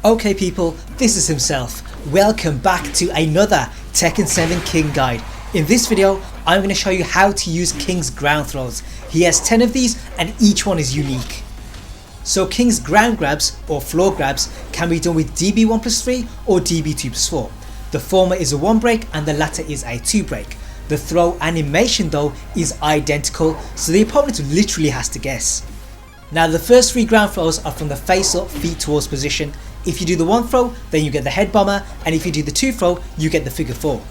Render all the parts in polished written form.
Okay people, this is himself. Welcome back to another Tekken 7 King guide. In this video, I'm going to show you how to use King's ground throws. He has 10 of these and each one is unique. So King's ground grabs or floor grabs can be done with DB1+3 or DB2+4. The former is a 1 break and the latter is a 2 break. The throw animation though is identical, so the opponent literally has to guess. Now the first 3 ground throws are from the face up, feet towards position. If you do the 1 throw, then you get the head bomber, and if you do the 2 throw, you get the figure 4.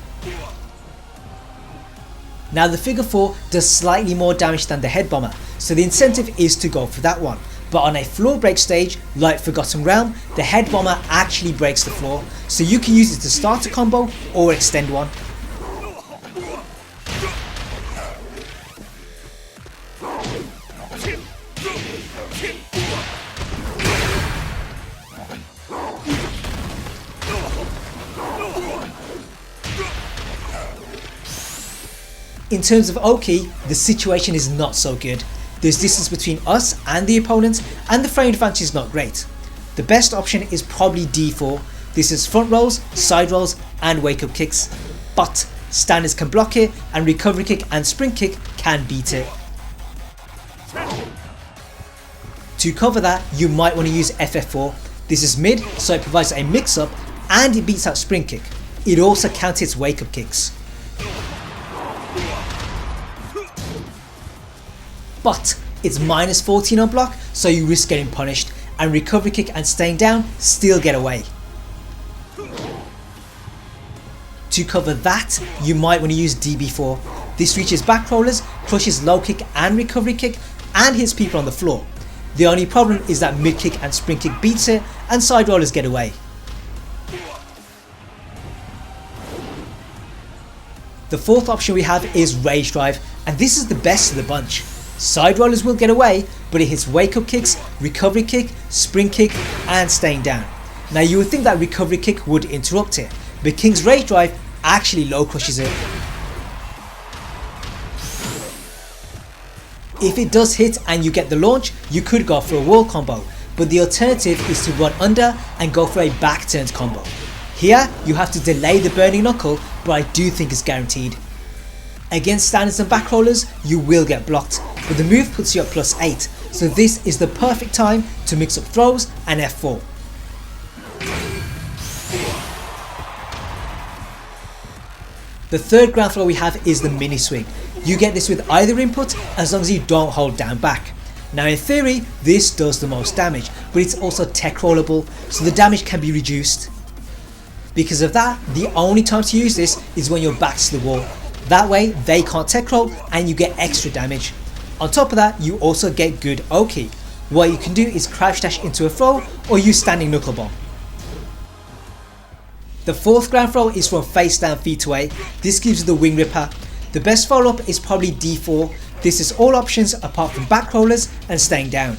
Now the figure 4 does slightly more damage than the head bomber, so the incentive is to go for that one. But on a floor break stage, like Forgotten Realm, the head bomber actually breaks the floor, so you can use it to start a combo or extend one. In terms of Oki, the situation is not so good. There's distance between us and the opponent, and the frame advantage is not great. The best option is probably D4. This is front rolls, side rolls and wake up kicks. But standards can block it, and recovery kick and sprint kick can beat it. To cover that, you might want to use FF4. This is mid, so it provides a mix up and it beats out sprint kick. It also counters wake up kicks. But it's -14 on block, so you risk getting punished, and recovery kick and staying down still get away. To cover that, you might want to use DB4. This reaches back rollers, crushes low kick and recovery kick, and hits people on the floor. The only problem is that mid kick and sprint kick beats it, and side rollers get away. The fourth option we have is Rage Drive, and this is the best of the bunch. Side rollers will get away, but it hits wake up kicks, recovery kick, sprint kick and staying down. Now you would think that recovery kick would interrupt it, but King's Rage Drive actually low crushes it. If it does hit and you get the launch, you could go for a wall combo, but the alternative is to run under and go for a back turned combo. Here you have to delay the burning knuckle, but I do think it's guaranteed. Against standards and back rollers, you will get blocked, but the move puts you at +8, so this is the perfect time to mix up throws and F4. The third ground throw we have is the mini swing. You get this with either input as long as you don't hold down back. Now in theory, this does the most damage, but it's also tech rollable, so the damage can be reduced. Because of that, the only time to use this is when your back's to the wall. That way they can't tech roll and you get extra damage. On top of that, you also get good Oki. What you can do is crouch dash into a throw or use standing knuckle bomb. The fourth ground throw is from face down feet away. This gives you the wing ripper. The best follow up is probably D4. This is all options apart from back rollers and staying down.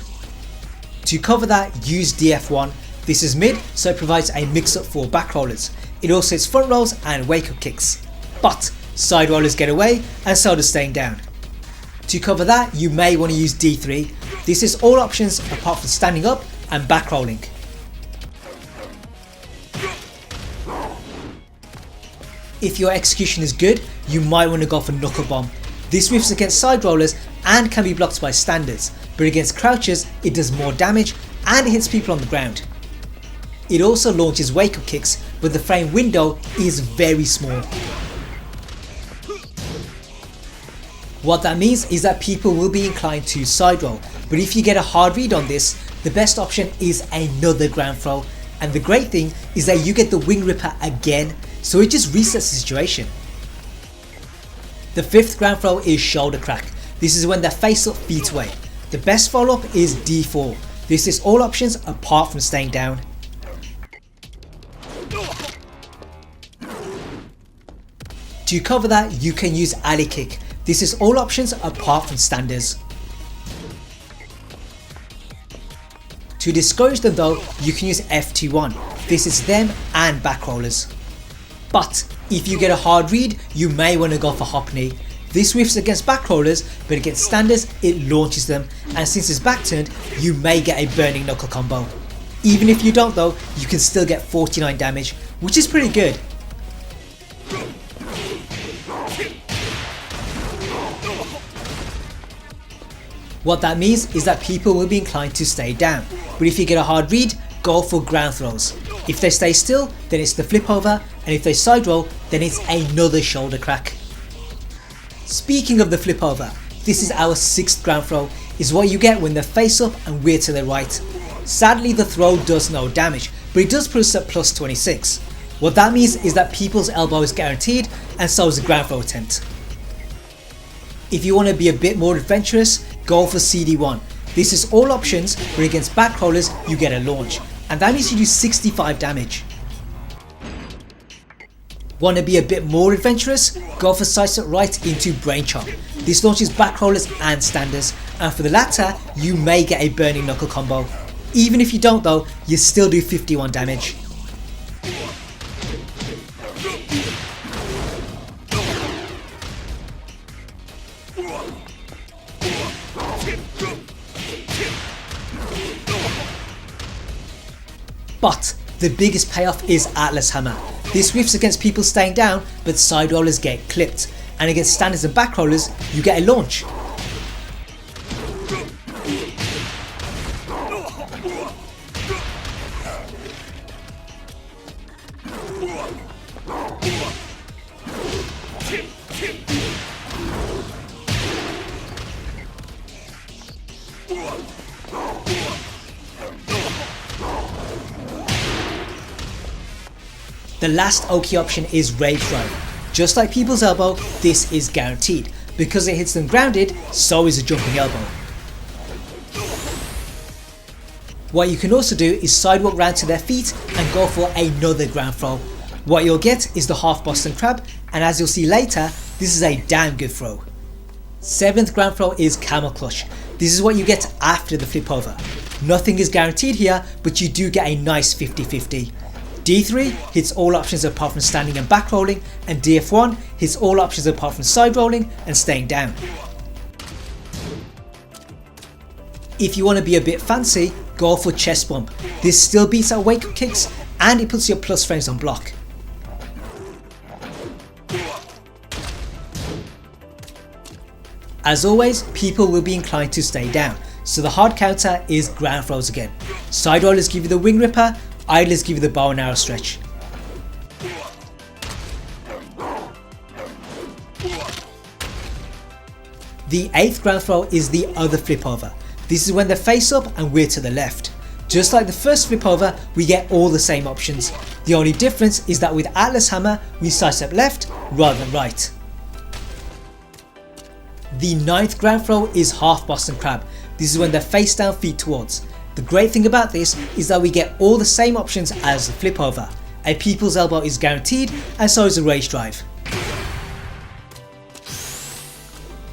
To cover that, use DF1. This is mid, so it provides a mix up for back rollers. It also hits front rolls and wake up kicks. But side rollers get away and so does staying down. To cover that, you may want to use D3. This is all options apart from standing up and back rolling. If your execution is good, you might want to go for knuckle bomb. This whiffs against side rollers and can be blocked by standards, but against crouchers it does more damage and it hits people on the ground. It also launches wake up kicks, but the frame window is very small. What that means is that people will be inclined to side roll, but if you get a hard read on this, the best option is another ground throw, and the great thing is that you get the wing ripper again, so it just resets the situation. The fifth ground throw is shoulder crack. This is when they're face up feet away. The best follow up is D4. This is all options apart from staying down. To cover that, you can use alley kick. This is all options apart from standards. To discourage them though, you can use FT1. This is them and back rollers. But if you get a hard read, you may want to go for hop knee. This whiffs against back rollers, but against standards it launches them, and since it's back turned, you may get a burning knuckle combo. Even if you don't though, you can still get 49 damage, which is pretty good. What that means is that people will be inclined to stay down, but if you get a hard read, go for ground throws. If they stay still, then it's the flip over, and if they side roll, then it's another shoulder crack. Speaking of the flip over, this is our 6th ground throw, is what you get when they're face up and we're to the right. Sadly the throw does no damage, but it does put us at plus 26. What that means is that people's elbow is guaranteed, and so is the ground throw attempt. If you want to be a bit more adventurous, go for CD1. This is all options, but against back rollers you get a launch, and that means you do 65 damage. Want to be a bit more adventurous? Go for side step right into brain chop. This launches back rollers and standers, and for the latter you may get a burning knuckle combo. Even if you don't though, you still do 51 damage. But the biggest payoff is Atlas Hammer. This whiffs against people staying down, but side rollers get clipped, and against standards and back rollers you get a launch. The last Oki option is Rage Drive. Just like people's elbow, this is guaranteed. Because it hits them grounded, so is a jumping elbow. What you can also do is sidewalk round to their feet and go for another ground throw. What you'll get is the half Boston Crab, and as you'll see later, this is a damn good throw. 7th ground throw is Camel Clutch. This is what you get after the flip over. Nothing is guaranteed here, but you do get a nice 50-50. D3 hits all options apart from standing and back rolling, and DF1 hits all options apart from side rolling and staying down. If you want to be a bit fancy, go for chest bump. This still beats out wake up kicks, and it puts your plus frames on block. As always, people will be inclined to stay down, so the hard counter is ground throws again. Side rollers give you the wing ripper, idlers give you the bow and arrow stretch. The 8th ground throw is the other flip over. This is when they're face up and we're to the left. Just like the first flip over, we get all the same options. The only difference is that with Atlas Hammer, we sidestep left rather than right. The 9th ground throw is half Boston Crab. This is when they're face down, feet towards. The great thing about this is that we get all the same options as the flip over. A people's elbow is guaranteed, and so is a rage drive.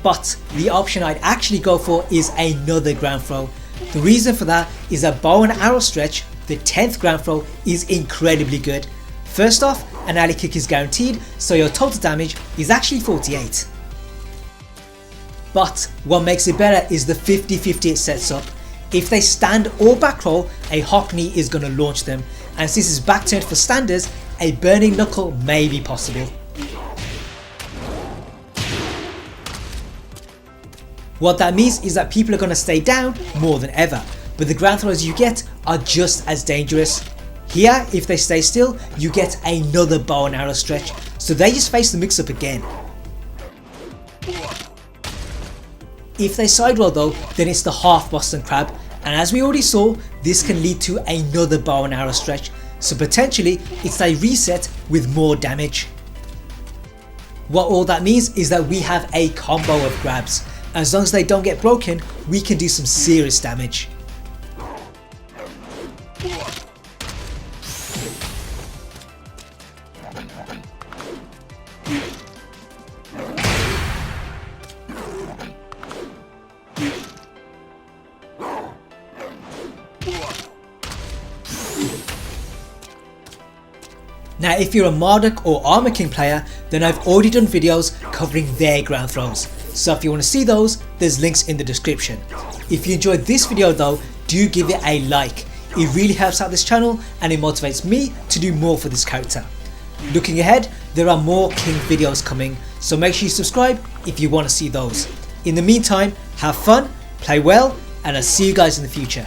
But the option I'd actually go for is another ground throw. The reason for that is that bow and arrow stretch, the 10th ground throw, is incredibly good. First off, an alley kick is guaranteed, so your total damage is actually 48. But what makes it better is the 50-50 it sets up. If they stand or back roll, a hawk knee is going to launch them, and since it's back turned for standers, a burning knuckle may be possible. What that means is that people are going to stay down more than ever, but the ground throws you get are just as dangerous. Here, if they stay still, you get another bow and arrow stretch, so they just face the mix up again. If they side roll though, then it's the half Boston Crab, and as we already saw, this can lead to another bow and arrow stretch, so potentially it's a reset with more damage. What all that means is that we have a combo of grabs. As long as they don't get broken, we can do some serious damage. Now if you're a Marduk or Armor King player, then I've already done videos covering their ground throws. So if you want to see those, there's links in the description. If you enjoyed this video though, do give it a like. It really helps out this channel and it motivates me to do more for this character. Looking ahead, there are more King videos coming, so make sure you subscribe if you want to see those. In the meantime, have fun, play well, and I'll see you guys in the future.